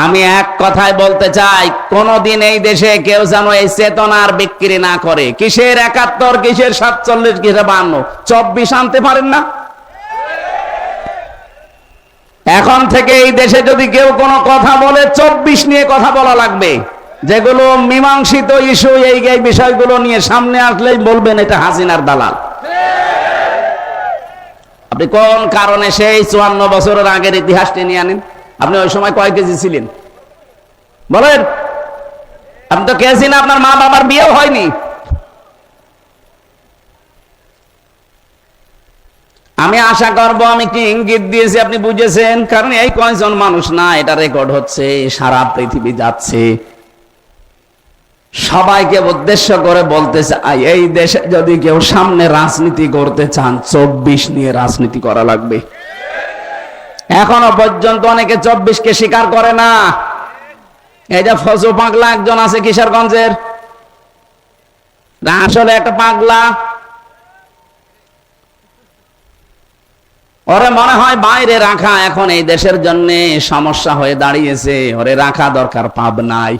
আমি এক কথায় বলতে চাই, কোনদিন এই দেশে কেউ যেন এই চেতনার বিক্রি না করে। কিসের ৭১, কিসের ৪৭, কিসের ৫২, ২৪ আনতে পারেন না? এখন থেকে এই দেশে যদি কেউ কোনো কথা বলে ২৪ নিয়ে কথা বলা লাগবে। যেগুলো মীমাংসিত ইস্যু, এই বিষয়গুলো নিয়ে সামনে আসলেই বলবেন এটা হাসিনার দালাল। আপনি কোন কারণে সেই ৫৪ বছরের আগের ইতিহাসটি নিয়ে আনেন? আপনি ওই সময় কয় কেজি ছিলেন বলেন? আপনি তো কেজি না, আপনার মা বাবার বিয়েও হয়নি। আমি আশা করব আমি কি ইঙ্গিত দিয়েছি আপনি বুঝেছেন, কারণ এই কয়জন মানুষ না, এটা রেকর্ড হচ্ছে, সারা পৃথিবী যাচ্ছে। সবাইকে উদ্দেশ্য করে বলতে চাই, এই দেশে যদি কেউ সামনে রাজনীতি করতে চান ২৪ নিয়ে রাজনীতি করা লাগবে। এখনো পর্যন্ত অনেকে ২৪কে স্বীকার করে না। এই যে ফজু পাগলা একজন আছে কিশোরগঞ্জের, আসলে একটা পাগলা। ওরে মনে হয় বাইরে রাখা এখন এই দেশের জন্য সমস্যা হয়ে দাঁড়িয়েছে। ওরে রাখা দরকার পাবনায়।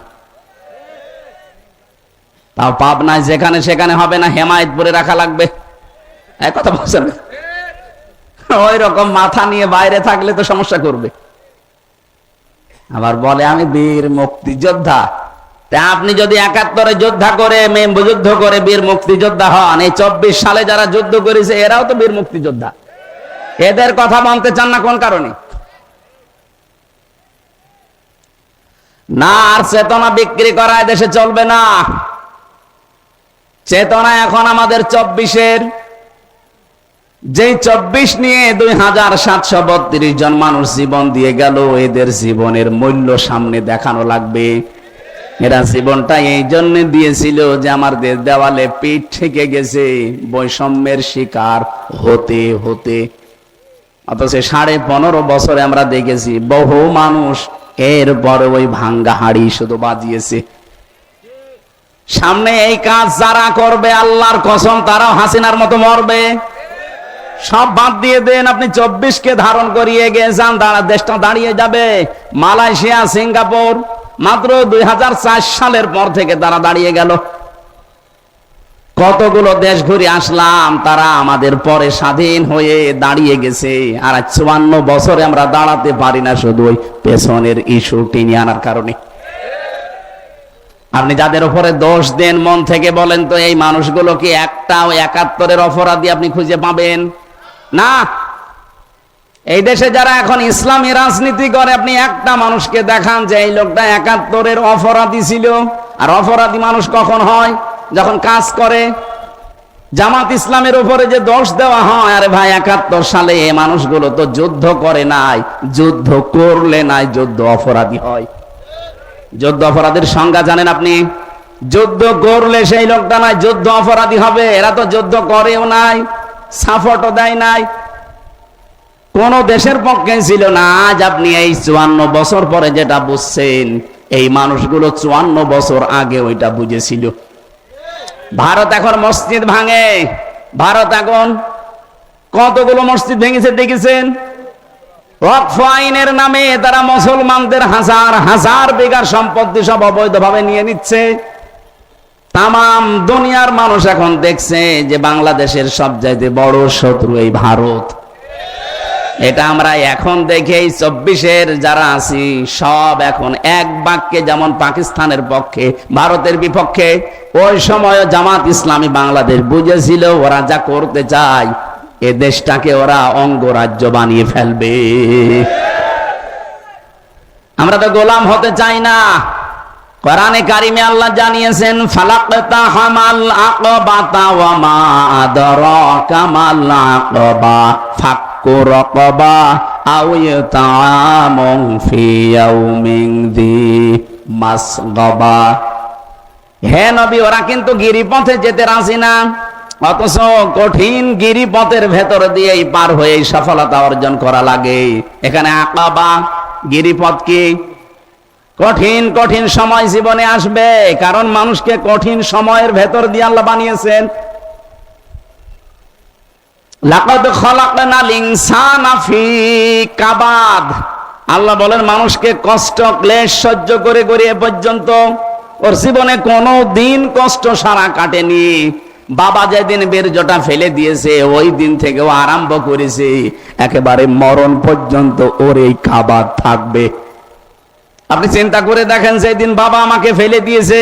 তাও পাবনায় যেখানে সেখানে হবে না, হেমায়েতপুরে রাখা লাগবে। এক কথা বলছেন, ওই রকম মাথা নিয়ে বাইরে থাকলে তো সমস্যা করবে। আবার বলে আমি বীর মুক্তিযোদ্ধা। তা আপনি যদি ৭১-এ যুদ্ধ করে বীর মুক্তিযোদ্ধা হন, এই ২৪ সালে যারা যুদ্ধ করেছে এরাও তো বীর মুক্তিযোদ্ধা। এদের কথা মানতে চান না কোন কারণে? না, আর চেতনা বিক্রি করা দেশে চলবে না। চেতনা এখন আমাদের ২৪-এর, যে ২৪ নিয়ে ২৭৩২ জন মানুষ জীবন দিয়ে গেল, এদের জীবনের মূল্য সামনে দেখানো লাগবে। এরা জীবনটা এই জন্য দিয়েছিল যে আমাদের দেওয়ালে পিঠ ঠেকে গেছে বৈষম্যের শিকার হতে হতে। অথচ ১৫.৫ বছরে আমরা দেখেছি বহু মানুষ এরপরে ওই ভাঙ্গা হাড়ি শুধু বাজিয়েছে। সামনে এই কাজ যারা করবে, আল্লাহর কসম তারাও হাসিনার মতো মরবে। সব বাদ দিয়ে দেন, আপনি ২৪কে ধারণ করিয়ে গিয়েছেন, দেশটা দাঁড়িয়ে যাবে। মালয়েশিয়া, সিঙ্গাপুর মাত্র ২০০৪ সালের পর থেকে তারা দাঁড়িয়ে গেল। কতগুলো দেশ ঘুরে আসলাম, তারা আমাদের পরে স্বাধীন হয়ে দাঁড়িয়ে গেছে। আর ৫৪ বছরে আমরা দাঁড়াতে পারি না, শুধু ওই পেছনের ইস্যু টেনে আনার কারণে। আপনি যাদের উপরে দোষ দেন, মন থেকে বলেন তো, এই মানুষগুলো কি একটাও ৭১-এর অপরাধী আপনি খুঁজে পাবেন না? এই দেশে যারা এখন ইসলামী রাজনীতি করে, আপনি একটা মানুষকে দেখান যে এই লোকটা ৭১-এর অপরাধী ছিল। আর অপরাধী মানুষ কখন হয়? যখন কাজ করে। জামাত ইসলামের উপরে যে দোষ দেওয়া হয়, আরে ভাই ৭১ সালে এই মানুষগুলো তো যুদ্ধ করে নাই, যুদ্ধ করলে নাই যুদ্ধ অপরাধী হয়। যুদ্ধ অপরাধীর সংজ্ঞা জানেন আপনি? যুদ্ধ করলে সেই লোকটা নাই যুদ্ধ অপরাধী হবে। এরা তো যুদ্ধ করেও নাই, সাপোর্টও দেয় নাই, কোন দেশের পক্ষে ছিল না। আজ আপনি এই ৫৪ বছর পরে যেটা বুঝছেন, এই মানুষগুলো ৫৪ বছর আগে ওইটা বুঝেছিল। ভারত এখন মসজিদ ভাঙে। ভারত এখন কতগুলো মসজিদ ভেঙেছে দেখেছেন? ওয়াকফ আইনের নামে তারা মুসলমানদের হাজার হাজার বিঘার সম্পত্তি সব অবৈধভাবে নিয়ে নিচ্ছে। তামাম দুনিয়ার মানুষ এখন দেখছে যে বাংলাদেশের সবচাইতে বড় শত্রু এই ভারত। এটা আমরা এখন দেখে ২৪-এর যারা আছি সব এখন এক বাক্যে, যেমন পাকিস্তানের পক্ষে, ভারতের বিপক্ষে। ওই সময় জামাত ইসলামী বাংলাদেশ বুঝেছিল ওরা যা করতে চায়, এ দেশটাকে ওরা অঙ্গরাজ্য বানিয়ে ফেলবে। আমরা তো গোলাম হতে চাই না। কোরআনে কারিমে আল্লাহ জানিয়েছেন, ফালাকতাহামাল আকাবাতা ওয়া মা আদরাকা মাল আকাবা ফাক্কু রাকাবা আও ইতামুন ফি ইয়াউমিন যি মাসগাবা। হে নবী, ওরা কিন্তু গিরিপথে যেতে রাজি না, অথচ কঠিন গিরিপথের ভেতর দিয়েই পার হয়ে সফলতা অর্জন করা লাগে। এখানে আকাবা গিরিপথ কি? কঠিন কঠিন সময় জীবনে আসবে, কারণ মানুষকে কঠিন সময়ের ভেতর দিয়ে আল্লাহ বানিয়েছেন। লাকাদ খালাকনাল ইনসানা ফি কাবাদ। আল্লাহ বলেন মানুষকে কষ্ট ক্লেশ সহ্য করে করে এ পর্যন্ত ওর জীবনে কোনো দিন কষ্ট সারা কাটেনি। বাবা যেদিন বীর্যটা ফেলে দিয়েছে ওই দিন থেকে ও আরম্ভ করেছে একেবারে মরণ পর্যন্ত ওর এই খাবার থাকবে। আপনি চিন্তা করে দেখেন, যেদিন বাবা আমাকে ফেলে দিয়েছে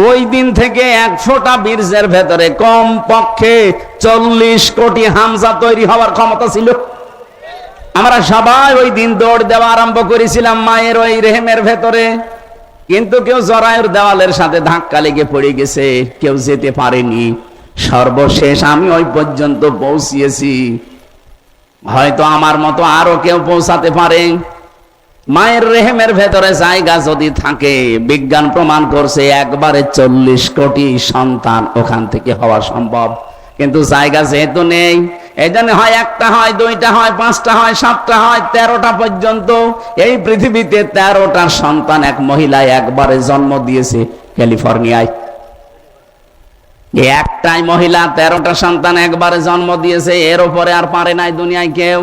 ওই দিন থেকে এক ফোঁটা বীর্যের ভেতরে কম পক্ষে 40 কোটি হামজা তৈরি হওয়ার ক্ষমতা ছিল। আমরা সবাই ওই দিন দৌড় দেওয়া আরম্ভ করেছিলাম মায়ের ওই রেহেমের ভেতরে, কিন্তু কেউ জরায়ুর দেওয়ালের সাথে ধাক্কা লেগে পড়ে গেছে, কেউ যেতে পারেনি। সর্বশেষ আমি ওই পর্যন্ত পৌঁছিয়েছি, হয়তো আমার মতো আরো কেউ পৌঁছাতে পারে। মায়ের রেহেমের ভেতরে জায়গা যদি থাকে, বিজ্ঞান প্রমাণ করছে একবারে 40 কোটি সন্তান ওখান থেকে হওয়া সম্ভব, কিন্তু জায়গা যেহেতু নেই, এই জন্য হয় একটা, হয় দুইটা, হয় পাঁচটা, হয় সাতটা, হয় 13টা পর্যন্ত এই পৃথিবীতে 13টা সন্তান এক মহিলায় একবারে জন্ম দিয়েছে ক্যালিফোর্নিয়ায়। একটাই মহিলা 13টা সন্তান একবারে জন্ম দিয়েছে, এর উপরে আর পারে নাই দুনিয়ায় কেউ।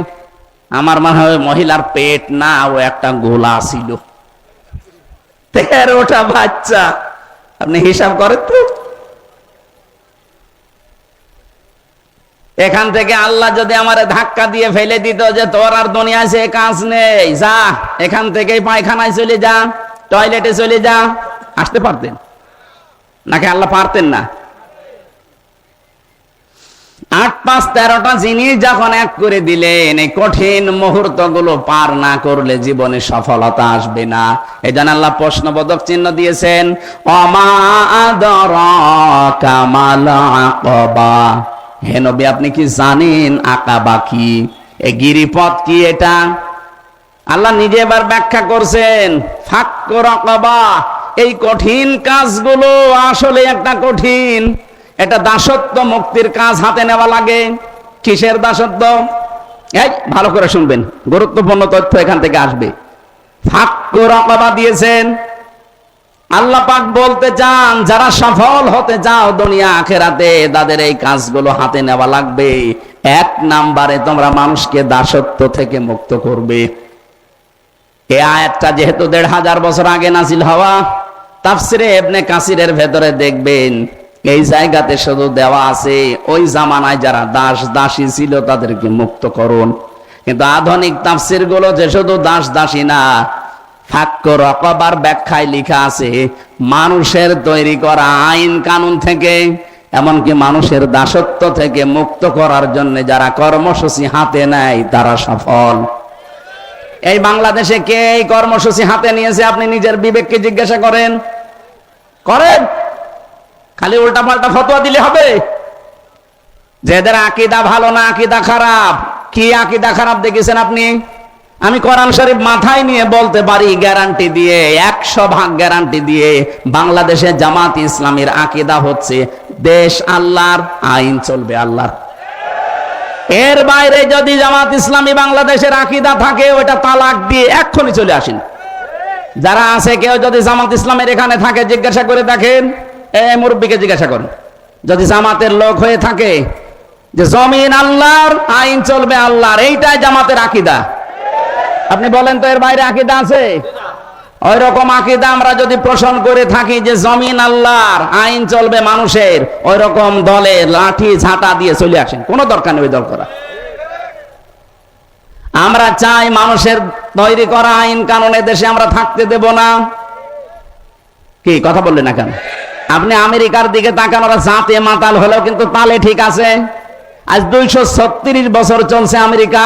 আমার মনে হয় মহিলার পেট না, ও একটা গোলা ছিল। 13টা বাচ্চা, আপনি হিসাব করেন তো। এখান থেকে আল্লাহ যদি আমার ধাক্কা দিয়ে ফেলে দিত যে তোর আর দুনিয়ায় সে কাজ নেই, যা এখান থেকে পায়খানায় চলে যা, টয়লেটে চলে যা, আসতে পারতেন নাকি আল্লাহ পারতেন না? 8, 5, 13টা জিনিস যখন এক করে দিলেন, এই কঠিন মুহূর্ত গুলো পার না করলে জীবনে সফলতা আসবে না। এই জন্য আল্লাহ প্রশ্নবোধক চিহ্ন দিয়েছেন, ওমা আদরাকা মাল আকাবা। হে নবী, আপনি কি জানেন আকাবা কি? এই গিরিপথ কি? এটা আল্লাহ নিজে এবার ব্যাখ্যা করছেন। ফাক্কু রাকাবা, এই কঠিন কাজগুলো আসলে একটা কঠিন, এটা দাসত্ব মুক্তির কাজ হাতে নেওয়া লাগে। কিসের দাসত্ব? এই ভালো করে শুনবেন, গুরুত্বপূর্ণ তথ্য এখান থেকে আসবে। ফাক্কু রাকাবা দিয়েছেন। আল্লাহ পাক বলতে চান, যারা সফল হতে চাও দুনিয়া আখেরাতে, তাদের এই কাজগুলো হাতে নেওয়া লাগবে। 1 নম্বরে তোমরা মানুষকে দাসত্ব থেকে মুক্ত করবে। এই আয়াতটা যেহেতু 1500 বছর আগে নাজিল হওয়া, তাফসিরে ইবনে কাসিরের ভেতরে দেখবেন এই জায়গাতে শুধু দেওয়া আছে ওই জামানায় যারা দাস দাসী ছিল তাদেরকে মুক্ত করুন। কিন্তু আধুনিক তাফসির গুলো যে শুধু দাস দাসী না, ফাক্কু রাকাবার ব্যাখ্যায় লেখা আছে মানুষের তৈরি করা আইন কানুন থেকে, এমনকি মানুষের দাসত্ব থেকে মুক্ত করার জন্য যারা কর্মসূচি হাতে নেয় তারা সফল। এই বাংলাদেশে কে এই কর্মসূচি হাতে নিয়েছে? আপনি নিজের বিবেককে জিজ্ঞাসা করেন। খালি উল্টা পাল্টা ফতোয়া দিলে হবে যে এদের আকীদা ভালো না আকীদা খারাপ? কি আকীদা খারাপ দেখেছেন আপনি? আমি কোরআন শরীফ মাথায় নিয়ে বলতে পারি গ্যারান্টি দিয়ে, 100% গ্যারান্টি দিয়ে, বাংলাদেশে জামাত ইসলামীর আকীদা হচ্ছে দেশ আল্লাহর, আইন চলবে আল্লাহর। এর বাইরে যদি জামাত ইসলামী বাংলাদেশের আকীদা থাকে, ওটা তালাক দিয়ে এক্ষুনি চলে আসেন। যারা আছে কেউ যদি জামাত ইসলামের এখানে থাকে, জিজ্ঞাসা করে দেখেন, এই মুরব্বীকে জিজ্ঞাসা করেন, যদি জামাতের লোক হয়ে থাকে যে জমিন আল্লাহর, আইন চলবে আল্লাহর, এইটাই জামাতের আকীদা, আপনি বলেন তো এর বাইরে আকীদা আছে? ওই রকম আকীদা আমরা যদি পোষণ করে থাকি যে জমিন আল্লাহর, আইন চলবে মানুষের, ওই রকম দলে লাঠি ঝাঁটা দিয়ে চলে আসেন, কোনো দরকার নেই দল করা। আমরা চাই মানুষের তৈরি করা আইন কানুনের দেশে আমরা থাকতে দেব না। কি কথা বললেন না কেন? আপনি আমেরিকার দিকে তাকান, ওরা জাতে মাতাল হলেও কিন্তু তালে ঠিক আছে। আজ 236 বছর চলছে আমেরিকা,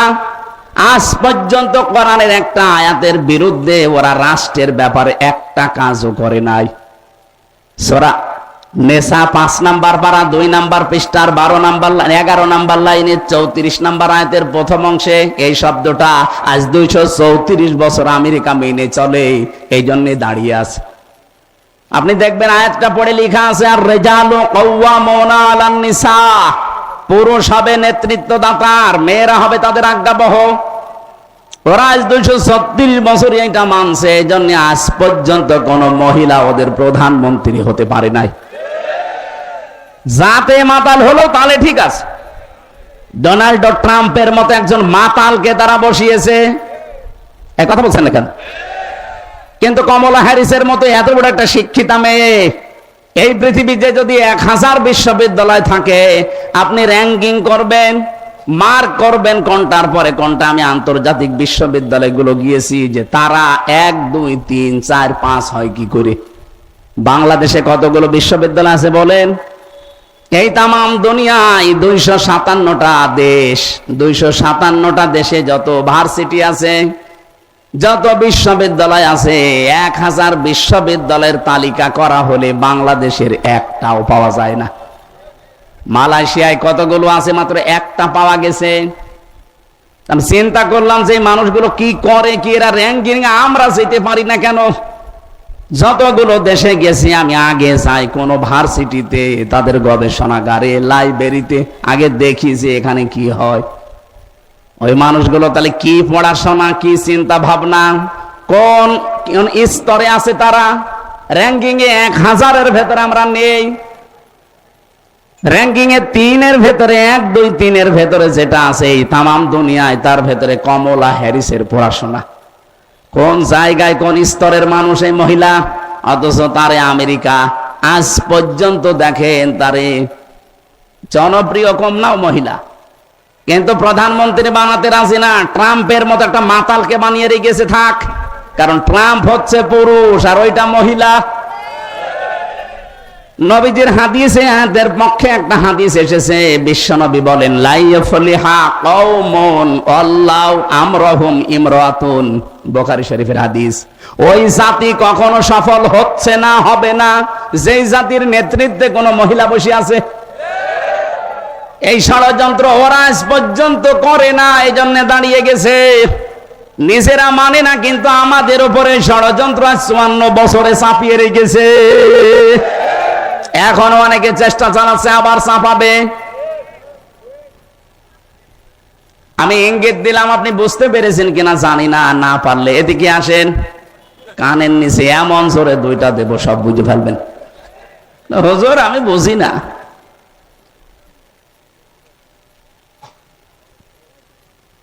আজ পর্যন্ত কোরআনের একটা আয়াতের বিরুদ্ধে ওরা রাষ্ট্রের ব্যাপারে একটা কাজও করে নাই। সূরা নেসা 5 নাম্বার পারা 2 নাম্বার পৃষ্ঠার 11 নাম্বার লাইনে 34 নাম্বার আয়াতের প্রথম অংশে এই শব্দটা আজ 234 বছর আমেরিকা মেনে চলে, এই জন্য দাঁড়িয়ে আছে। আপনি দেখবেন আয়াতটা পড়ে লেখা আছে, আর রিজালু কাওয়ামুনা আলান নিসা, পুরুষ হবে নেতৃত্বদাতা, মেয়েরা হবে তাদের আজ্ঞাবহ। ওরা আজ 236 বছর এটা মানছে, এই জন্য আজ পর্যন্ত কোন মহিলা ওদের প্রধানমন্ত্রী হতে পারে নাই। জাতে মাতাল হলো তাহলে ঠিক আছে, ডোনাল্ড ট্রাম্পের মতো একজন মাতালকে তারা বসিয়েছে। এক কথা বলছেন না কেন? কিন্তু কমলা হ্যারিসের মতো এত বড় একটা শিক্ষিতা মেয়ে, এই পৃথিবীতে যদি 1000 বিশ্ববিদ্যালয় থাকে, আপনি র্যাঙ্কিং করবেন, মার্ক করবেন কোনটার পরে কোনটা। আমি আন্তর্জাতিক বিশ্ববিদ্যালয়গুলো গিয়েছি, যে তারা 1 2 3 4 5 হয় কি করে। বাংলাদেশে কতগুলো বিশ্ববিদ্যালয় আছে বলেন? এই তামাম দুনিয়ায় 257টা দেশ, 257টা দেশে যত ভার্সিটি আছে, যত বিশ্ববিদ্যালয় আছে, 1000 বিশ্ববিদ্যালয়ের তালিকা করা হলে বাংলাদেশের একটাও পাওয়া যায় না। মালয়েশিয়ায় কতগুলো আছে, মাত্র একটা পাওয়া গেছে। আমি চিন্তা করলাম যে মানুষগুলো কি করে, কি এরা র্যাঙ্কিং আমরা যেতে পারি না কেন? যতগুলো দেশে গেছি আমি, আগে যাই কোন ভার্সিটিতে, তাদের গবেষণাগারে, লাইব্রেরিতে, আগে দেখি যে এখানে কি হয়। ওই মানুষগুলো তাহলে কি পড়াশোনা, কি চিন্তা ভাবনা, কোন স্তরে আছে তারা। র্যাঙ্কিং এ 1000-এর ভেতরে আমরা নেই, র্যাঙ্কিং এ 3-এর ভেতরে, 1 2 3-এর ভেতরে যেটা আছে এই তামাম দুনিয়ায়, তার ভেতরে কমলা হ্যারিসের পড়াশোনা। কোন জায়গায়, কোন স্তরের মানুষ এই মহিলা, অথচ তারে আমেরিকা আজ পর্যন্ত দেখেন তারে জনপ্রিয় কম নাও মহিলা, কিন্তু প্রধানমন্ত্রী বানাতে রাজি না। ট্রাম্পের মতো একটা মাতালকে বানিয়ে রেখেছে থাক, কারণ ট্রাম্প হচ্ছে পুরুষ আর ওইটা মহিলা। নবীজির হাদিসে এদের পক্ষে একটা হাদিস এসেছে, বিশ্বনবী বলেন, লা ইয়াফলিহা কওমুন আল্লাহু আমরহুম ইমরাতুন, বুখারী শরীফের হাদিস। ওই জাতি কখনো সফল হচ্ছে না, হবে না, যেই জাতির নেতৃত্বে কোনো মহিলা বসে আছে। এই ষড়যন্ত্র ওরা আজ পর্যন্ত করে না, এই জন্য দাঁড়িয়ে গেছে। নিজেরা মানে না, কিন্তু আমাদের উপরে ষড়যন্ত্র 54 বছরে চাপিয়ে রেখেছে। এখনো অনেকে চেষ্টা চালাচ্ছে আবার চাপাবে। আমি ইঙ্গিত দিলাম, আপনি বুঝতে পেরেছেন কিনা জানি না, না পারলে এদিকে আসেন, কানের নিচে এমন জোরে 2টা দেব, সব বুঝে ফেলবেন। হুজুর আমি বুঝি না।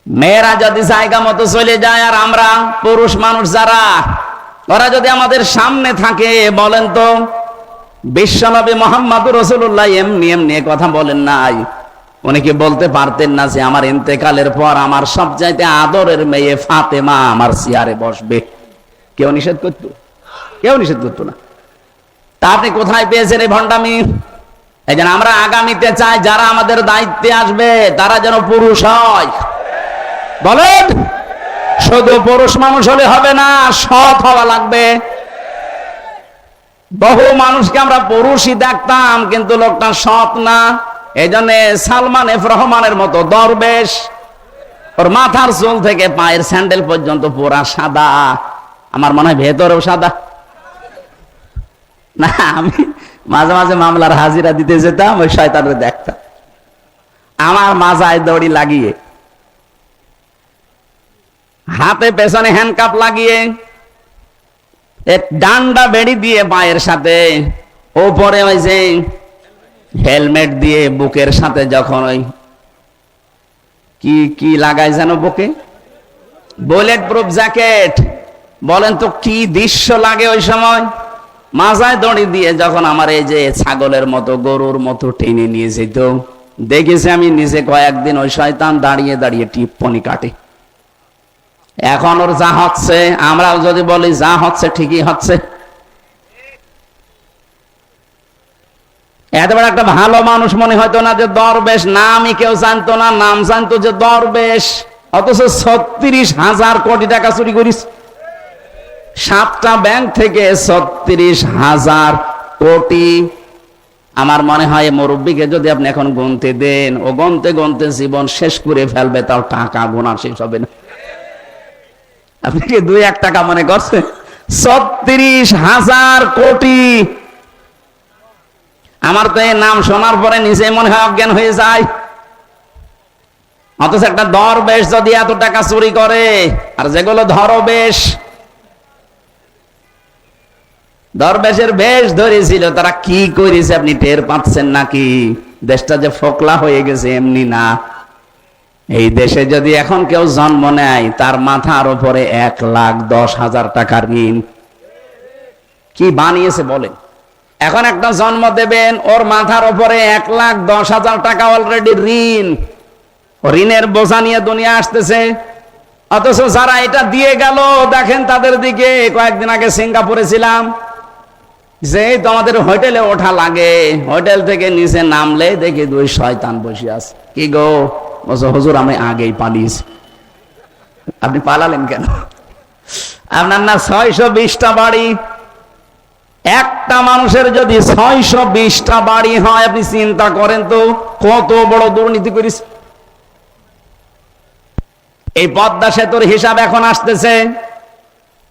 মেয়েরা যদি জায়গা মতো চলে যায়, আর আমরা পুরুষ মানুষ যারা, ওরা যদি আমাদের সামনে থাকে, বলেন তো বিশ্বনবী মুহাম্মদুর রাসূলুল্লাহ এমনি এমনি কথা বলেন নাই? উনি কি বলতে পারতেন না যে আমার ইন্তেকালের পর আমার সবচাইতে আদরের মেয়ে ফাতেমা আমার চেয়ারে বসবে? কেউ নিষেধ করতো? কেউ নিষেধ করতো না। তা আপনি কোথায় পেয়েছেন এই ভণ্ডামি? এই জন্য আমরা আগামীতে চাই যারা আমাদের দায়িত্বে আসবে তারা যেন পুরুষ হয়। বলেন, শুধু পুরুষ মানুষ হলে হবে না, সৎ হওয়া লাগবে। বহু মানুষকে আমরা পুরুষই দেখতাম, কিন্তু লোকটা সৎ না। এই জন্য সালমান এফ রহমানের মতো দরবেশ, ওর মাথার চুল থেকে পায়ের স্যান্ডেল পর্যন্ত পুরা সাদা, আমার মনে হয় ভেতরেও সাদা। না, আমি মাঝে মাঝে মামলার হাজিরা দিতে যেতাম, ওই শয়তানরে দেখতাম আমার মাজায় দড়ি লাগিয়ে, হাতে পেছনে হ্যান্ডকাপ লাগিয়ে, ডান্ডা বেড়ি দিয়ে পায়ের সাথে, ওপরে ওই যে হেলমেট দিয়ে, বুকের সাথে যখন ওই কি কি লাগায় যেন বুকে, বুলেট প্রুফ জ্যাকেট। বলেন তো কি দৃশ্য লাগে ওই সময়। মাজায় দড়ি দিয়ে যখন আমার এই যে ছাগলের মতো, গরুর মতো টেনে নিয়ে যেত, দেখেছি আমি নিজে কয়েকদিন ওই শয়তান দাঁড়িয়ে দাঁড়িয়ে টিপ্পনি কাটে। এখন ওর যা হচ্ছে, আমরাও যদি বলি যা হচ্ছে ঠিকই হচ্ছে। এত বড় একটা ভালো মানুষ মনে হয়তো না যে দরবেশ, নামই কেউ জানতো না, নাম জানতো যে দরবেশ, অথচ 36,000 কোটি টাকা চুরি করিস। 7টা ব্যাংক থেকে 36,000 কোটি। আমার মনে হয় মুরব্বীকে যদি আপনি এখন গুনতে দেন, ও গুনতে গুনতে জীবন শেষ করে ফেলবে, তাও টাকা গোনা শেষ হবে না। আপনি কি 2-1 টাকা মনে করছেন? 36,000 কোটি। আমার তো এই নাম শোনার পরে নিজে মনে হয় অজ্ঞান হয়ে যায়। অথচ একটা দরবেশ যদি এত টাকা চুরি করে, আর যেগুলো ধরবেশ, দরবেশের বেশ ধরেছিল, তারা কি করেছে আপনি টের পাচ্ছেন নাকি? দেশটা যে ফোকলা হয়ে গেছে এমনি না। এই দেশে যদি এখন কেউ জন্ম নেয় তার মাথার উপরে 1,10,000 টাকার ঋণ। কি বানিয়েছে বলেন? এখন একটা জন্ম দেবেন, ওর মাথার উপরে 1,10,000 টাকা অলরেডি ঋণ। ঋণের বোঝা নিয়ে দুনিয়া আসতেছে। অথচ যারা এটা দিয়ে গেল, দেখেন তাদের দিকে। কয়েকদিন আগে সিঙ্গাপুরে ছিলাম, যে তো আমাদের হোটেলে ওঠা লাগে, হোটেল থেকে নিচে নামলে দেখি 2 শয়তান বসে আছে। কি গো? বলছো হুজুর আমি আগেই পালিয়েছি। আপনি পালালেন কেন? আপনার না 620টা বাড়ি। একটা মানুষের যদি 620টা বাড়ি হয়, আপনি চিন্তা করেন তো কত বড় দুর্নীতি করিস। এই পদ্মা সেতুর হিসাব এখন আসতেছে।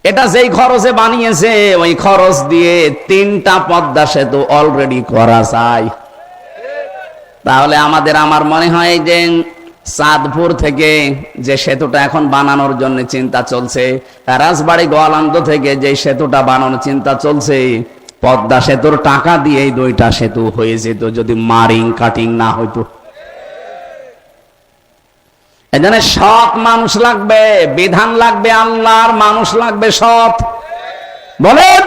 এটা যেই খরচে বানিয়েছে, ওই খরচ দিয়ে 3টা পদ্মা সেতু অলরেডি করা যায়। তাহলে আমার মনে হয় যে চাঁদপুর থেকে যে সেতুটা এখন বানানোর জন্য চিন্তা চলছে, রাজবাড়ী গোয়ালন্দ থেকে যে সেতুটা বানানোর চিন্তা চলছে, পদ্মা সেতুর টাকা দিয়ে এই 2টা সেতু হয়ে যেত যদি মারিং কাটিং না হইতো। এজন্য সৎ মানুষ লাগবে, বিধান লাগবে আল্লাহর, মানুষ লাগবে সৎ। বলেন,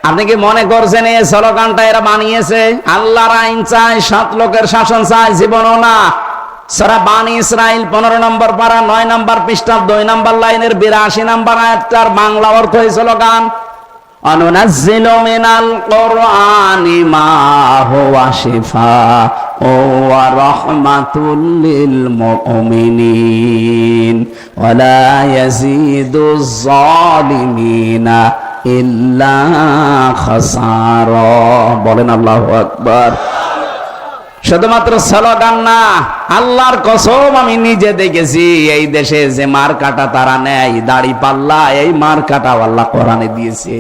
আপনি কি মনে করছেন এই স্লোগানটা এরা বানিয়েছে? আল্লাহর আইন চাই, সৎ লোকের শাসন চাই, জীবনও না। সূরা বানী ইসরাইল 15 নম্বর পারা 9 নম্বর পৃষ্ঠা 2 নম্বর লাইনের 82 নম্বর আয়াতটার বাংলা অর্থ এই স্লোগান, অনুনাজ্জিলু মিনাল কুরআনি মা হুয়া শিফাউ ওয়া রাহমাতুল লিল মুমিনিন ওয়া লা ইয়াজিদুজ জালিমিনা ইল্লা খাসারা। বলেন আল্লাহু আকবার। শুধুমাত্র স্লোগান না, আল্লাহর কসম আমি নিজে দেখেছি এই দেশে যে মার্কাটা তারা নেয়, দাড়ি পাল্লা, এই মার্কাটা আল্লাহ কোরআনে দিয়েছে।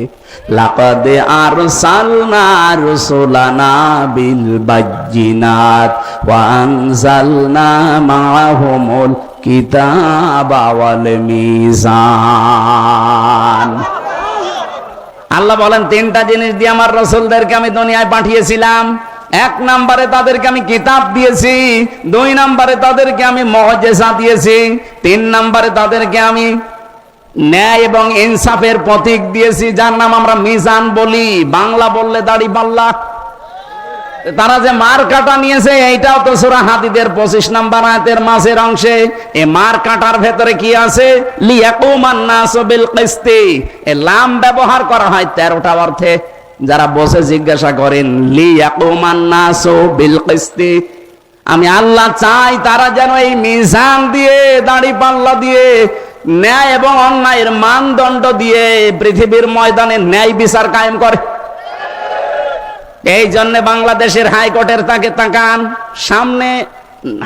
লাকাদ আরসালনা রুসুলানা বিল বাজ্জিনাত ওয়া আনজালনা মাআহুমুল কিতাবা ওয়াল মিজান। আল্লাহ বলেন 3টা জিনিস দিয়ে আমার রাসূলদেরকে আমি দুনিয়ায় পাঠিয়েছিলাম। 1 নম্বরে তাদেরকে আমি কিতাব দিয়েছি, 2 নম্বরে তাদেরকে আমি মুআজিজা দিয়েছি, 3 নম্বরে তাদেরকে আমি ন্যায় এবং ইনসাফের প্রতীক দিয়েছি, যার নাম আমরা মিজান বলি, বাংলা বললে দাড়ি পাল্লা। তারা যে মার্কাটা নিয়েছে, এইটাও তো সূরা হাদীদের 25 নম্বর আয়াতের মাঝের অংশে। এই মার্কাটার ভেতরে কি আছে? লিয়াকুমান নাসু বিল কিসতি। এই লাম ব্যবহার করা হয় 13টা অর্থে। যারা বসে জিজ্ঞাসা করেন লিয়াকুমান নাসু বিল কিসতি, আমি আল্লাহ চাই তারা যেন এই মিজান দিয়ে, দাড়ি পাল্লা দিয়ে, ন্যায় এবং অন্যায়ের মানদণ্ড দিয়ে পৃথিবীর ময়দানে ন্যায় বিচার কায়েম করে। এই জন্য বাংলাদেশের হাইকোর্টের তাকে তাকান, সামনে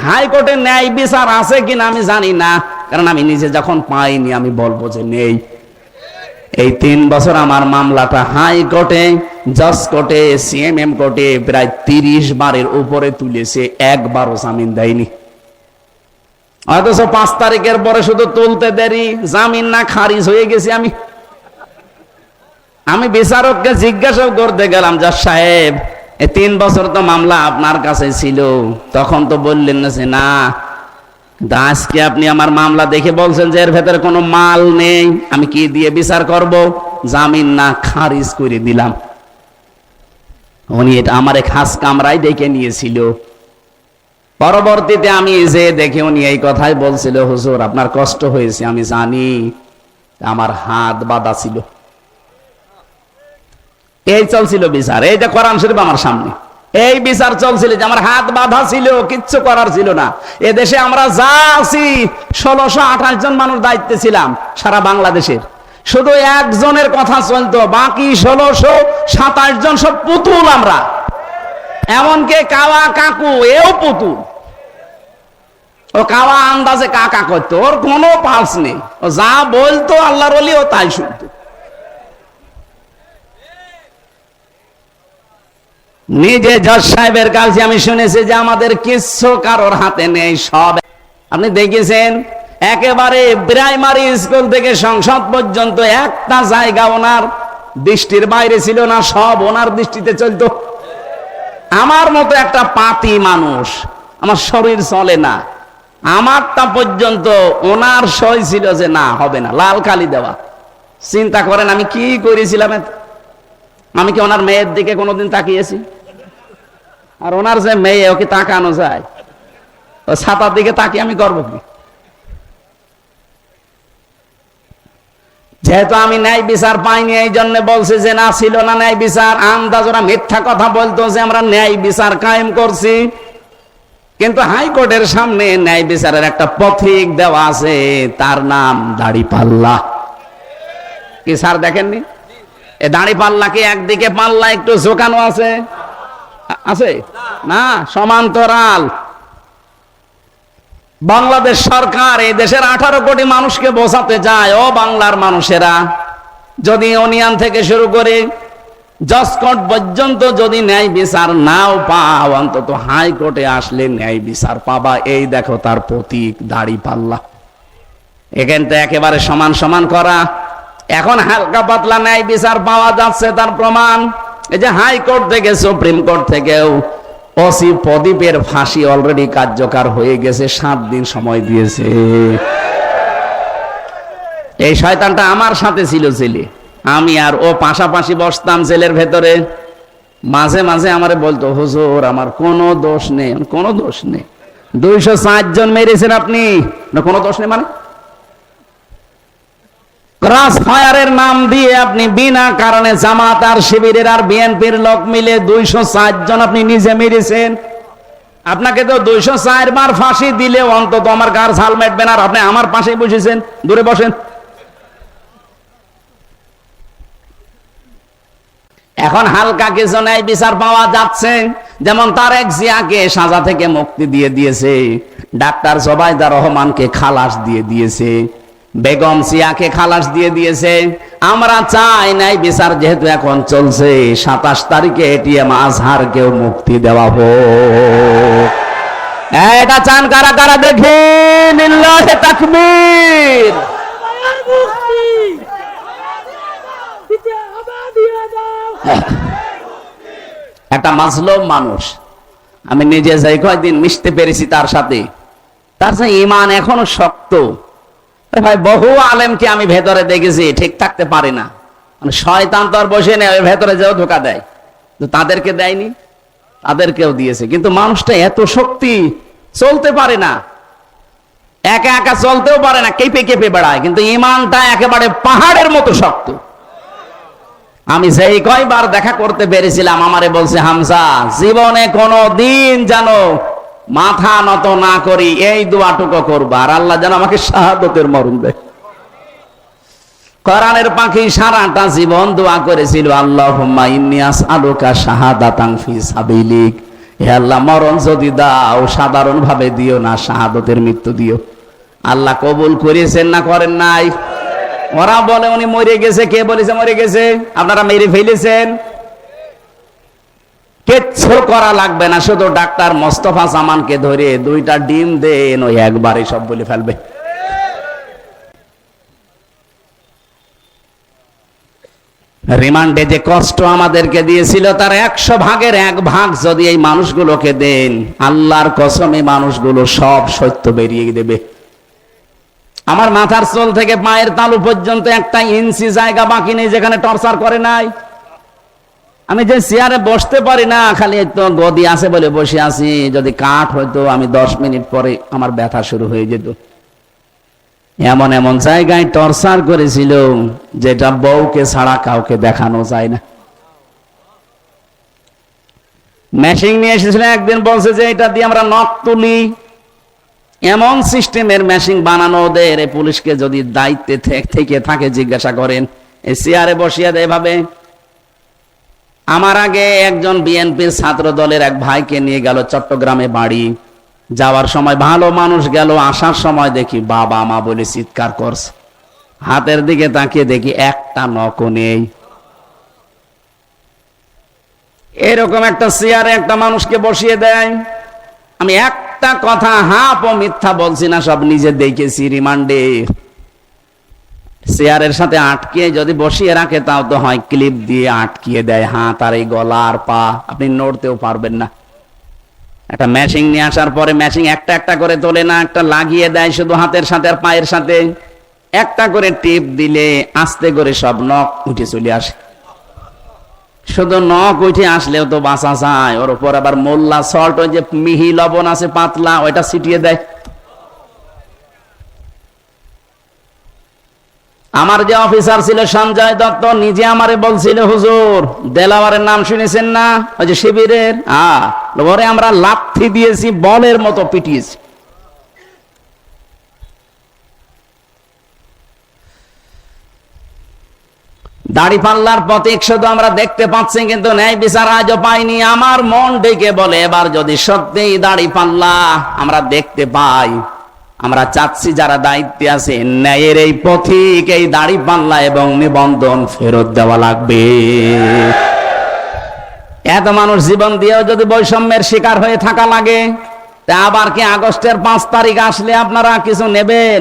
হাইকোর্টে ন্যায় বিচার আছে কিনা আমি জানি না, কারণ আমি নিজে যখন পাইনি আমি বলবো যে নেই। এই 3 বছর আমার মামলাটা হাইকোর্টে, জজ কোর্টে, সিএমএম কোর্টে প্রায় 30 বারের উপরে তুলেছে, একবারও জামিন দেয়নি। অথচ 5 তারিখের পরে শুধু তুলতে দেরি, জামিন না খারিজ হয়ে গেছি আমি বিচারককে জিজ্ঞাসা করতে গেলাম, জজ সাহেব এই 3 বছর তো মামলা আপনার কাছে ছিল, তখন তো বললেন না যে না, আজকে আপনি আমার মামলা দেখে বলছেন যে এর ভেতরে কোনো মাল নেই, আমি কি দিয়ে বিচার করব? জামিন না খারিজ করে দিলাম। উনি এটা আমার খাস কামরায় ডেকে নিয়েছিল। পরবর্তীতে আমি যে দেখে উনি এই কথাই বলছিল, হুজুর আপনার কষ্ট হয়েছে আমি জানি, আমার হাত বাঁধা ছিল। এই চলছিল বিচার, এই যে কোরআন শরীফ আমার সামনে, এই বিচার চলছিল যে আমার হাত বাঁধা ছিল, কিচ্ছু করার ছিল না। এদেশে আমরা যা আছি 1628 জন মানুষ দায়িত্বে ছিলাম সারা বাংলাদেশের, শুধু একজনের কথা চলতো, বাকি 1627 জন সব পুতুল আমরা। এমনকি কাওয়া কাকু এও পুতুল। ও কাওয়া আন্দাজে কাকা করতো, ওর কোনো পালস নেই, ও যা বলতো আল্লাহর ওলি ও তাই শুনতো। নিজে জজ সাহেবের কাছে আমি শুনেছি যে আমাদের কিচ্ছু কারোর হাতে নেই, সব আপনি দেখেছেন। একেবারে প্রাইমারি স্কুল থেকে সংসদ পর্যন্ত একটা জায়গা ওনার দৃষ্টির বাইরে ছিল না, সব ওনার দৃষ্টিতে চলতো। আমার মতো একটা পাতি মানুষ, আমার শরীর চলে না, আমারটা পর্যন্ত ওনার সই ছিল যে না হবে না, লাল কালি দেওয়া। চিন্তা করেন আমি কি করেছিলাম। আমি কি ওনার মেয়ের দিকে কোনোদিন তাকিয়েছি? আর ওনার যে মেয়ে, ওকে তাকানো যায়? ও ছাতার দিকে তাকিয়ে আমি করবো কি? যেহেতু আমি ন্যায় বিচার পাইনি, এই জন্য বলছে যে না, ছিল না ন্যায় বিচার। আন্দাজ ওরা মিথ্যা কথা বলতো যে আমরা ন্যায় বিচার কায়েম করছি, কিন্তু হাইকোর্টের সামনে ন্যায় বিচারের একটা পথিক দেওয়া আছে, তার নাম দাড়িপাল্লা। কি স্যার দেখেননি? এই দাড়িপাল্লা কি একদিকে পাল্লা একটু ঝোকানো আছে? আছে না, সমান্তরাল। বাংলাদেশ সরকার এই দেশের 18 কোটি মানুষকে বোঝাতে চায়, ও বাংলার মানুষেরা, যদি ইউনিয়ন থেকে শুরু করে জজকোর্ট পর্যন্ত যদি ন্যায় বিচার নাও পাও, অন্তত হাইকোর্টে আসলে ন্যায় বিচার পাবা। এই দেখো তার প্রতীক দাড়িপাল্লা। এখানটা একেবারে সমান সমান করা। এখন হালকা পাতলা ন্যায় বিচার পাওয়া যাচ্ছে, তার প্রমাণ এই যে হাইকোর্ট থেকে সুপ্রিম কোর্ট থেকেও ওসি প্রদীপের ফাঁসি অলরেডি কার্যকর হয়ে গেছে, 7 দিন সময় দিয়েছে। এই শয়তানটা আমার সাথে ছিল জেলে, আমি আর ও পাশাপাশি বসতাম জেলের ভেতরে। মাঝে মাঝে আমারে বলতো, হুজুর আমার কোনো দোষ নেই। কোনো দোষ নেই? 204 জন মেরেছেন আপনি, না কোনো দোষ নেই মানে? ক্রস ফায়ারের নাম দিয়ে আপনি বিনা কারণে জামাত আর শিবিরের আর বিএনপির লোক মিলে 204 জন আপনি নিজে মেরেছেন। আপনাকে তো 204 বার ফাঁসি দিলে অন্তত আমার গার ঝাল মেটবে না। আর আপনি আমার পাশেই বসেছেন, দূরে বসেন। এখন হালকা কিছু ন্যায় বিচার পাওয়া যাচ্ছে, যেমন তারেক জিয়াকে সাজা থেকে মুক্তি দিয়ে দিয়েছে, ডাক্তার জোবাইদা রহমানকে খালাস দিয়ে দিয়েছে, বেগম সিয়াকে খালাস দিয়ে দিয়েছে। আমরা চাই ন্যায় বিচার যেহেতু এখন চলছে, 27 তারিখে এটিএম আজহারকেও মুক্তি দেওয়া হোক। এটা চান কারা কারা দেখি? লিল্লাহি তাকবীর। একটা মাজলুম মানুষ, আমি নিজে যাই কয়েকদিন মিশতে পেরেছি তার সাথে, তার যে ঈমান এখনো শক্ত। ভাই বহু আলেমকে আমি ভেতরে দেখেছি ঠিক থাকতে পারি না, মানে শয়তান তো আর বসে নেই, ভেতরে যেও ধোকা দেয়। তো তাদেরকে দেয়নি, তাদেরকেও দিয়েছে, কিন্তু মানুষটা এত শক্তি, চলতে পারে না, একা একা চলতেও পারে না, কেঁপে কেঁপে বেড়ায়, কিন্তু ঈমানটা একেবারে পাহাড়ের মতো শক্ত। আমি যেই কয়বার দেখা করতে পেরেছিলাম, আমারে বলছে, হামজা জীবনে কোনো দিন যেন মাথা নত না করি, এই দোয়াটুকু করবা, আর আল্লাহ যেন আমাকে শাহাদতের মরণ দেয়। কোরআনের পাখি সারাটা জীবন দোয়া করেছিল, আল্লাহুম্মা ইন্নী আসআলুকা শাহাদাতান ফি সাবিলিক, হে আল্লাহ মরণ যদি দাও সাধারণ ভাবে দিও না, শাহাদতের মৃত্যু দিও। আল্লাহ কবুল করেছেন না করেন নাই? ওরা বলে উনি মরে গেছে। কে বলেছে মরে গেছে? আপনারা মেরে ফেলেছেন। কিচ্ছু করা লাগবে না, শুধু ডাক্তার মোস্তফা জামানকে ধরে 2টা ডিম দেন, ওই একবারে সব বলে ফেলবে। রিমান্ডে যে কষ্ট আমাদেরকে দিয়েছিল, তার 100 ভাগের 1 ভাগ যদি এই মানুষগুলোকে দেন, আল্লাহর কসম এই মানুষগুলো সব সত্য বেরিয়ে দেবে। আমার মাথার চুল থেকে পায়ের তালু পর্যন্ত 1 ইঞ্চি জায়গা বাকি নেই যেখানে টর্চার করে নাই। আমি যে চেয়ারে বসতে পারি না, খালি তো গদি আছে বলে বসে আছি, যদি কাঠ হইতো আমি 10 মিনিট পরে আমার ব্যথা শুরু হয়ে যেত। এমন এমন জায়গায় টর্চার করেছিল যেটা বউকে ছাড়া কাউকে দেখানো যায় না। মেশিন নিয়ে এসেছিল একদিন, বলছে যে এটা দিয়ে আমরা নখ তুলি। এমন সিস্টেমের মেশিন বানানো ওদের, পুলিশকে যদি দায়িত্বে থেকে থাকে জিজ্ঞাসা করেন, এই চেয়ারে বসিয়ে দেয় এভাবে। আমার আগে একজন বিএনপির ছাত্র দলের এক ভাইকে নিয়ে গেল চট্টগ্রামে বাড়ি। যাওয়ার সময় ভালো মানুষ গেল, আসার সময় দেখি বাবা মা বলে চিৎকার করছে। হাতের দিকে তাকিয়ে দেখি 1টা নখও নেই। এরকম একটা চেয়ারে একটা মানুষকে বসিয়ে দেয়। আমি একটা কথা হাফ ও মিথ্যা বলছি না, সব নিজে দেখেছি। রিমান্ডে চেয়ারের সাথে আটকে যদি বসিয়ে রাখে, তাও তো হয় ক্লিপ দিয়ে আটকিয়ে দেয় হাত আর এই গলা আর পা, আপনি নড়তেও পারবেন না। একটা ম্যাচিং নিয়ে আসার পরে ম্যাচিং একটা একটা করে তোলে না, একটা লাগিয়ে দেয় শুধু হাতের সাথে আর পায়ের সাথে, একটা করে টিপ দিলে আস্তে করে সব নখ উঠে চলে আসে। শুধু নখ উঠে আসলেও তো বাঁচা যায়, ওর উপর আবার মোল্লা সল্ট, ওই যে মিহি লবণ আছে পাতলা, ওইটা ছিটিয়ে দেয়। আমার যে অফিসার ছিল সঞ্জয় দত্ত, নিজে আমারে বলছিল, হুজুর দেলাওয়ারের নাম শুনেছেন না, ওই যে শিবিরের, ওরে আমরা লাথি দিয়েছি, বলের মতো পিটিয়েছি। দাড়ি পাল্লার প্রতীক শুধু আমরা দেখতে পাচ্ছি, কিন্তু ন্যায় বিচার আজও পাইনি। আমার মন ডেকে বলে, এবার যদি সত্যিই দাড়ি পাল্লা আমরা দেখতে পাই, আমরা চাচ্ছি যারা দায়িত্বে আছে, ন্যায়ের এই পথিক, এই দাড়ি পাল্লা এবং নিবন্ধন ফেরত দেওয়া লাগবে। এত মানুষ জীবন দিয়েও যদি বৈষম্যের শিকার হয়ে থাকা লাগে, তা আবার কি আগস্টের 5 তারিখ আসলে আপনারা কিছু নেবেন?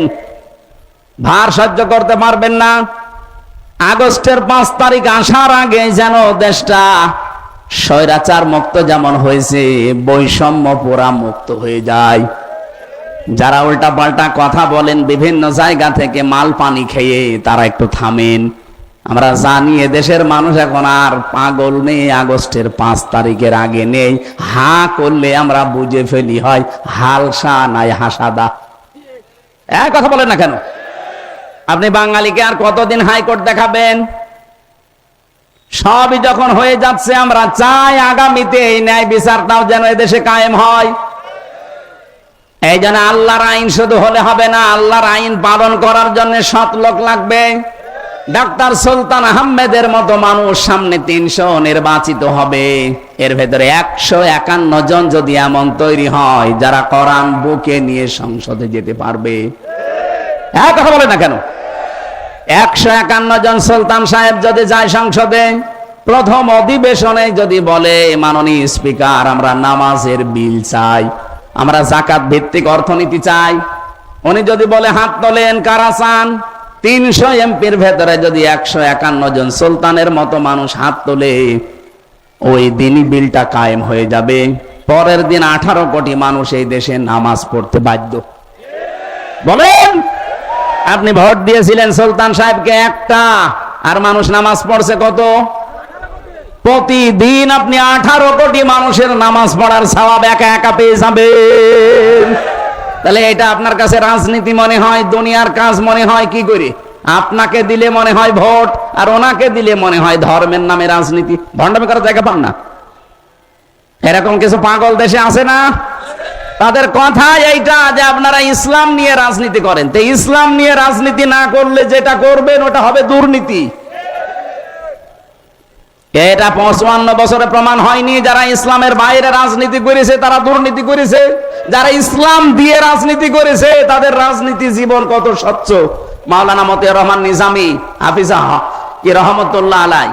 ভার সহ্য করতে পারবেন না? আগস্টের 5 তারিখ আসার আগে যেন দেশটা স্বৈরাচার মুক্ত যেমন হয়েছে, বৈষম্য পুরা মুক্ত হয়ে যায়। যারা উল্টা পাল্টা কথা বলেন বিভিন্ন জায়গা থেকে মাল পানি খেয়ে, তারা একটু থামেন। আমরা জানি দেশের মানুষ এখন আর পাগল নেই, আগস্টের 5 তারিখের আগে নেই। হা করলে আমরা বুঝে ফেলি হয় হালসা নাই হাসাদা। কথা বলেন না কেন? আপনি বাঙালিকে আর কতদিন হাইকোর্ট দেখাবেন? সবই যখন হয়ে যাচ্ছে, আমরা চাই আগামীতে এই ন্যায় বিচারটাও যেন এদেশে কায়েম হয়। এই জন্য আল্লাহর আইন শুধু হলে হবে না, আল্লাহর আইন পালন করার জন্য সৎ লোক লাগবে। ডাক্তার সুলতান আহমেদের মতো মানুষ সামনে 300 নির্বাচিত হবে। এর ভেতরে 151 জন যদি এমন তৈরি হয় যারা কোরআন বুকে নিয়ে সংসদে যেতে পারবে। কথা বলে না কেন? 151 জন সুলতান সাহেব যদি যায় সংসদে, প্রথম অধিবেশনে যদি বলে, মাননীয় স্পিকার আমরা নামাজের বিল চাই, আমরা যাকাত ভিত্তিক অর্থনীতি চাই, উনি যদি বলে হাত তোলেন কারা চান, 300 এমপির ভেতরে যদি 151 জন সুলতানের মতো মানুষ হাত তোলে, ওই দিনই বিলটা কায়েম হয়ে যাবে। পরের দিন 18 কোটি মানুষ এই দেশে নামাজ পড়তে বাধ্য। বলেন, আপনি ভোট দিয়েছিলেন সুলতান সাহেবকে একটা, আর মানুষ নামাজ পড়ছে কত? প্রতিদিন আপনি 18 কোটি মানুষের নামাজ পড়ার সওয়াব একা একা পেয়ে যাবেন। তাহলে এটা আপনার কাছে রাজনীতি মনে হয়, দুনিয়ার কাজ মনে হয় কি করে? আপনাকে দিলে মনে হয় ভোট, আর ওনাকে দিলে মনে হয় ধর্মের নামে রাজনীতি। ভণ্ডামি করার জায়গা পান না? এরকম কিছু পাগল দেশে আছে না? তাদের কথা এইটা যে আপনারা ইসলাম নিয়ে রাজনীতি করেন। তো ইসলাম নিয়ে রাজনীতি না করলে যেটা করবেন ওটা হবে দুর্নীতি। এটা 55 বছরে প্রমাণ হয়নি। যারা ইসলামের বাইরে রাজনীতি করেছে তারা দুর্নীতি করেছে, যারা ইসলাম দিয়ে রাজনীতি করেছে তাদের রাজনীতি জীবন কত স্বচ্ছ। মাওলানা মতিয়ার রহমান নিজামী হাফিজাহ কি রহমতুল্লাহ আলাই,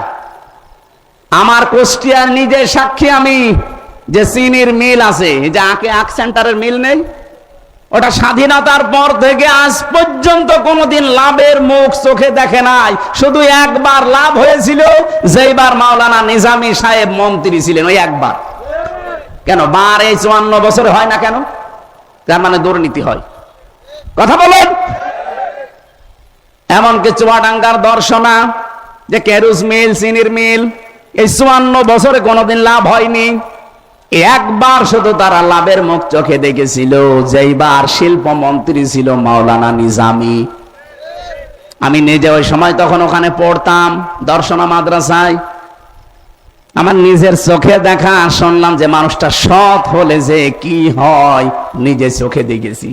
আমার কুষ্টিয়ার নিজে সাক্ষী আমি, যে চিনির মিল আছে, যে আখ সেন্টারের মিল নেই, ওটা স্বাধীনতার পর থেকে আজ পর্যন্ত কোনোদিন লাভের মুখ চোখে দেখে নাই। শুধু একবার লাভ হয়েছিল, যেইবার মাওলানা নিজামী সাহেব মন্ত্রী ছিলেন, ওই একবার। কেন বার এই 54 বছরে হয় না কেন? তার মানে দুর্নীতি হয়। কথা বলেন। এমনকি চুয়াডাঙ্গার দর্শনা যে কেরুজ মিল, চিনির মিল, এই 54 বছরে কোনোদিন লাভ হয়নি। একবার শুধু তারা লাভের মুখ চোখে দেখেছিল, যেইবার শিল্পমন্ত্রী ছিল মাওলানা নিজামী। আমি নিজে ওই সময় তখন ওখানে পড়তাম দর্শনা মাদ্রাসায়। আমার নিজের চোখে দেখা, শুনলাম যে মানুষটা সৎ হলে যে কি হয়, নিজে চোখে দেখেছি।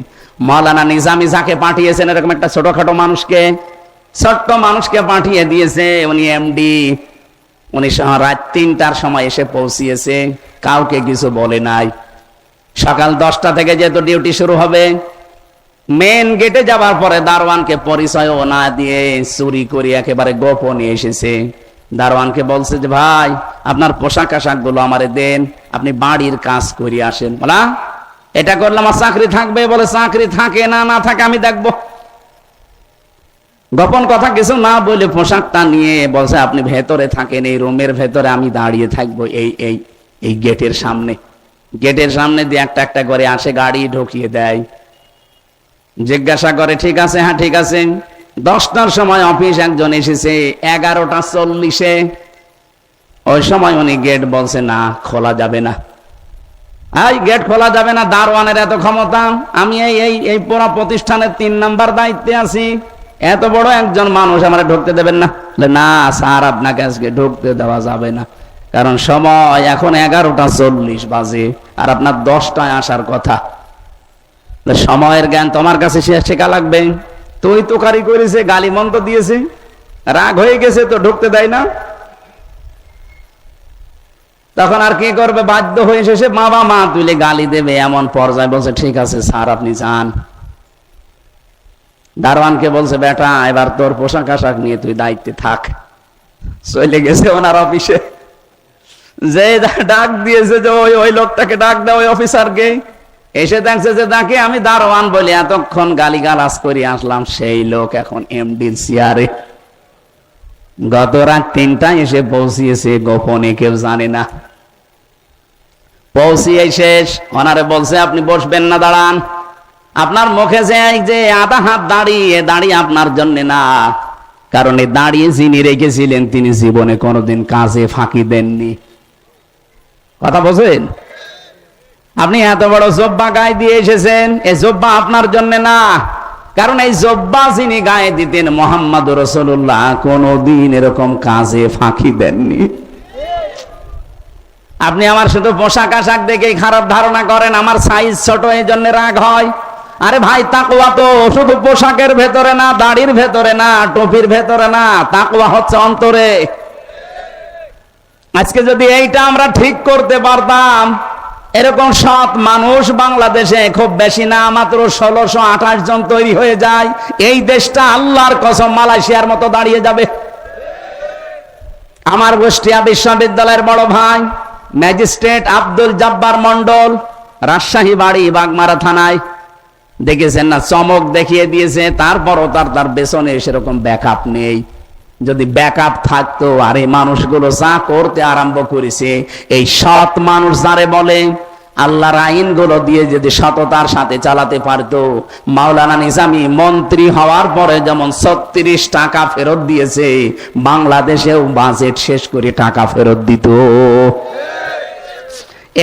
মাওলানা নিজামী যাকে পাঠিয়েছেন, এরকম একটা ছোটখাটো মানুষকে, ছোট্ট মানুষকে পাঠিয়ে দিয়েছে। উনি এমডি, উনি রাত 3টার সময় এসে পৌঁছিয়েছে, কাউকে কিছু বলে নাই। সকাল 10টা থেকে যেহেতু ডিউটি শুরু হবে, মেন গেটে যাবার পরে দারোয়ানকে পরিচয়ও না দিয়ে চুরি করে একেবারে গোপনে এসেছে। দারোয়ানকে বলছে যে ভাই আপনার পোশাক আশাক গুলো আমারে দেন, আপনি বাড়ির কাজ করে আসেন। বলা এটা করলে আমার চাকরি থাকবে? বলে চাকরি থাকে না থাকে আমি দেখবো। গোপন কথা কিছু না বলে পোশাকটা নিয়ে বলছে আপনি ভেতরে থাকেন, এই রুমের ভেতরে আমি দাঁড়িয়ে থাকবো এই গেটের সামনে। গেটের সামনে দিয়ে একটা একটা করে আসে, গাড়ি ঢুকিয়ে দেয়, জিজ্ঞাসা করে ঠিক আছে, হ্যাঁ ঠিক আছে। 10টার সময় অফিস একজন এসেছে, 11:40-এ ওই সময় উনি গেট বলছে না খোলা যাবে না, এই গেট খোলা যাবে না, দারোয়ানের এত ক্ষমতা, আমি এই পুরো প্রতিষ্ঠানের 3 নাম্বার দায়িত্বে আছি, এত বড় একজন মানুষ আমার ঢুকতে দেবেন না? না স্যার, আপনাকে আজকে ঢুকতে দেওয়া যাবে না, কারণ সময় এখন 11:40 বাজে আর আপনার 10টায় আসার কথা। সময়ের জ্ঞান তোমার কাছে শেখা লাগবে। তুই তোকারি করেছে, গালি মন্দ দিয়েছে, রাগ হয়ে গেছে তো ঢুকতে দেয় না। তখন আর কি করবে, বাধ্য হয়ে শেষে বাবা মা তুলে গালি দেবে, এমন পর্যায়ে বলছে ঠিক আছে স্যার আপনি যান। দারোয়ানকে বলছে বেটা এবার তোর পোশাক আশাক নিয়ে তুই দায়িত্বে থাক। চলে গেছে ওনার অফিসে, যে ডাক দিয়েছে যে ওই লোকটাকে ডাক দেয়, ওই অফিসারকে, এসে দেখছে যে তাকে আমি দারোয়ান বলে এতক্ষণ গালিগালাজ করে আসলাম, সেই লোক এখন এমডির চেয়ারে। গত রাত 3টায় এসে পৌঁছিয়েছে, গোপনে কেউ জানে না। পৌঁছিয়ে শেষ ওনারে বলছে আপনি বসবেন না, দাঁড়ান। আপনার মুখে যে আধা হাত দাঁড়িয়ে দাঁড়িয়ে আপনার জন্য না, কারণ এই দাঁড়িয়ে যিনি রেখেছিলেন তিনি জীবনে কোনোদিন কাজে ফাঁকি দেননি। কথা বলছেন? আপনি এত বড় জব্বা গায়ে দিয়ে এসেছেন, এই জব্বা আপনার জন্য না, কারণ এই জব্বা যিনি গায়ে দিতেন মুহাম্মদুর রাসূলুল্লাহ কোনদিন এরকম কাজে ফাঁকি দেননি। আপনি আমার শুধু পোশাক আশাক দেখেই খারাপ ধারণা করেন, আমার সাইজ ছোট এই জন্য রাগ হয়। আরে ভাই তাকওয়া তো শুধু পোশাকের ভেতরে না, দাড়ির ভেতরে না, টুপির ভেতরে না, তাকওয়া হচ্ছে অন্তরে। আজকে যদি এইটা আমরা ঠিক করতে পারতাম, এরকম সৎ মানুষ বাংলাদেশে খুব বেশি না, মাত্র 1628 জন তৈরি হয়ে যায়, এই দেশটা আল্লাহর কসম মালয়েশিয়ার মতো দাঁড়িয়ে যাবে। আমার কুষ্টিয়া বিশ্ববিদ্যালয়ের বড় ভাই ম্যাজিস্ট্রেট আব্দুল জব্বার মন্ডল, রাজশাহী বাড়ি, বাগমারা থানায়, দেখেছেন না চমক দেখিয়ে দিয়েছে, তারপরও তার পেছনে সেরকম ব্যাকআপ নেই। যদি ব্যাকআপ থাকতো, আর এই মানুষগুলো যা করতে আরম্ভ করেছে, এই সৎ মানুষ যারে বলে, আল্লাহর আইনগুলো দিয়ে যদি সততার সাথে চালাতে পারতো, মাওলানা নিজামী মন্ত্রী হওয়ার পরে যেমন 36 টাকা ফেরত দিয়েছে, বাংলাদেশেও বাজেট শেষ করে টাকা ফেরত দিত।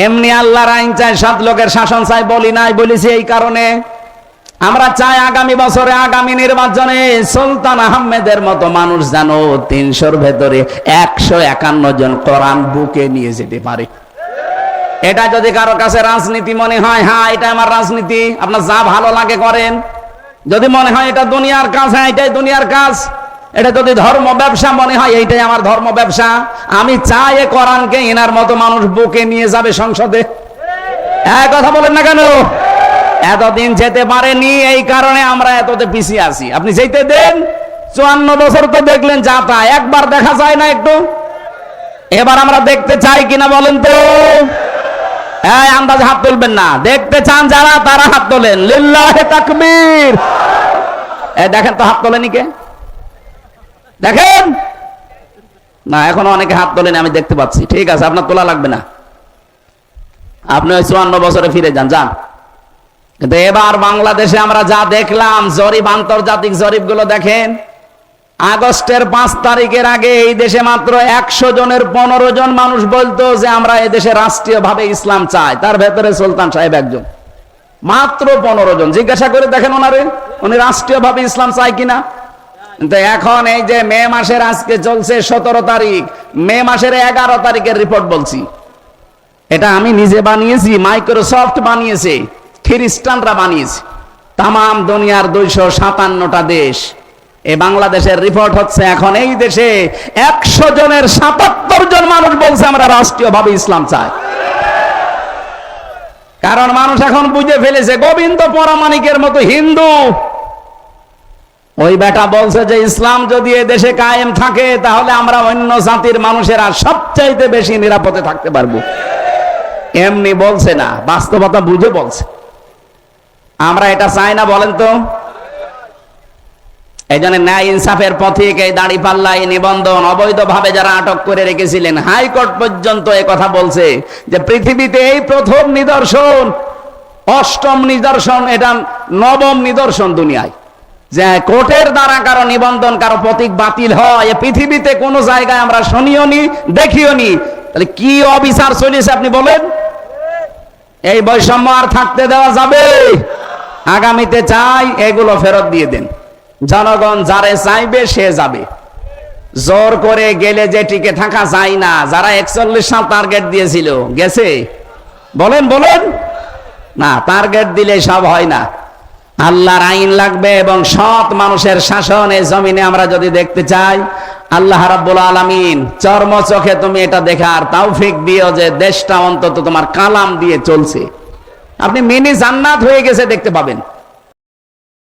এমনি আল্লাহর আইন চাই, সৎ লোকের শাসন চাই বলি নাই, বলেছি এই কারণে আমরা চাই আগামী বছরে আগামী নির্বাচনে সুলতান আহমেদের মতো মানুষ যেন 300-র ভেতরে 151 জন কোরআন বুকে নিয়ে যেতে পারে। এটা যদি কারো কাছে রাজনীতি মনে হয়, হ্যাঁ এটা আমার রাজনীতি, আপনার যা ভালো লাগে করেন। যদি মনে হয় এটা দুনিয়ার কাজ, হ্যাঁ এটাই দুনিয়ার কাজ। এটা যদি ধর্ম ব্যবসা মনে হয়, এইটাই আমার ধর্ম ব্যবসা। আমি চাই এ কোরআনকে এনার মতো মানুষ বুকে নিয়ে যাবে সংসদে। এক কথা বলেন না কেন? এতদিন যেতে পারেনি, এই কারণে আমরা এততে পিছিয়ে আছি। আপনি যেতে দেন, 54 বছর তো দেখলেন, যা তা একবার দেখা যায় না একটু। এবার আমরা দেখতে চাই কিনা বলেন তো? এই আন্দাজে হাত তুলবেন না, দেখতে চান যারা তারা হাত তোলেন। লিল্লাহে তাকবীর। এই দেখেন তো হাত তোলেনি কে? দেখেন না, এখন অনেকে হাত তোলেন, আমি দেখতে পাচ্ছি। ঠিক আছে, আপনার তোলা লাগবে না, আপনি ওই 54 বছরে ফিরে যান, যান। কিন্তু এবার বাংলাদেশে আমরা যা দেখলাম, জরিপ, আন্তর্জাতিক জরিপ গুলো দেখেন, আগস্টের 5 তারিখের আগে এই দেশে মাত্র 100 জনের 15 জন মানুষ বলতো যে আমরা এই দেশে রাষ্ট্রীয় ভাবে ইসলাম চাই। তার ভেতরে সুলতান সাহেব একজন, মাত্র 15 জন। জিজ্ঞাসা করে দেখেন ওনারে, উনি রাষ্ট্রীয় ভাবে ইসলাম চাই কিনা। কিন্তু এখন এই যে মে মাসের, আজকে চলছে 17 তারিখ, মে মাসের 11 তারিখের রিপোর্ট বলছি, এটা আমি নিজে বানিয়েছি, মাইক্রোসফট বানিয়েছে, খ্রিস্টানরা বানিয়েছে, তামাম দুনিয়ার 257টা দেশ। এই বাংলাদেশের রিপোর্ট হচ্ছে, এখন এই দেশে 100 জনের 77 জন মানুষ বলছে আমরা রাষ্ট্রীয় ভাবে ইসলাম চাই। কারণ মানুষ এখন বুঝে ফেলেছে, গোবিন্দ পরামানিকের মতো হিন্দু ওই বেটা বলছে যে ইসলাম যদি এ দেশে কায়েম থাকে, তাহলে আমরা অন্য জাতির মানুষেরা সবচাইতে বেশি নিরাপদে থাকতে পারবো। এমনি বলছে না, বাস্তবতা বুঝে বলছে। আমরা এটা চাই না বলেন তো? এই জন্য ন্যায় ইনসাফের পথিক এই দাঁড়িপাল্লা এই নিবন্ধন অবৈধভাবে যারা আটক করে রেখেছিলেন, হাইকোর্ট পর্যন্ত এ কথা বলছে যে পৃথিবীতে এই প্রথম নিদর্শন, অষ্টম নিদর্শন, এটা নবম নিদর্শন দুনিয়ায়, যে কোর্টের দ্বারা কারো নিবন্ধন, কারো প্রতীক বাতিল হয় এ পৃথিবীতে কোন জায়গায় আমরা শুনিও নি, দেখিও নি। তাহলে কি অবিচার চলেছে আপনি বলেন? এই বৈষম্য আর থাকতে দেওয়া যাবে? আগামীতে চাই এগুলো ফেরত দিয়ে দেন। জনগণ যারে চাইবে সে যাবে, জোর করে গেলে যে টিকে থাকা যায় না। যারা 41 সাল টার্গেট দিয়েছিল গেছে? বলেন বলেন না, টার্গেট দিলে সব হয় না। আল্লাহর আইন লাগবে এবং সৎ মানুষের শাসন এই জমিনে আমরা যদি দেখতে চাই, আল্লাহ রাব্বুল আলামিন চর্ম চোখে তুমি এটা দেখার তৌফিক দিও যে দেশটা অন্তত তোমার কালাম দিয়ে চলছে। আপনি মিনি জান্নাত হয়ে গেছে দেখতে পাবেন।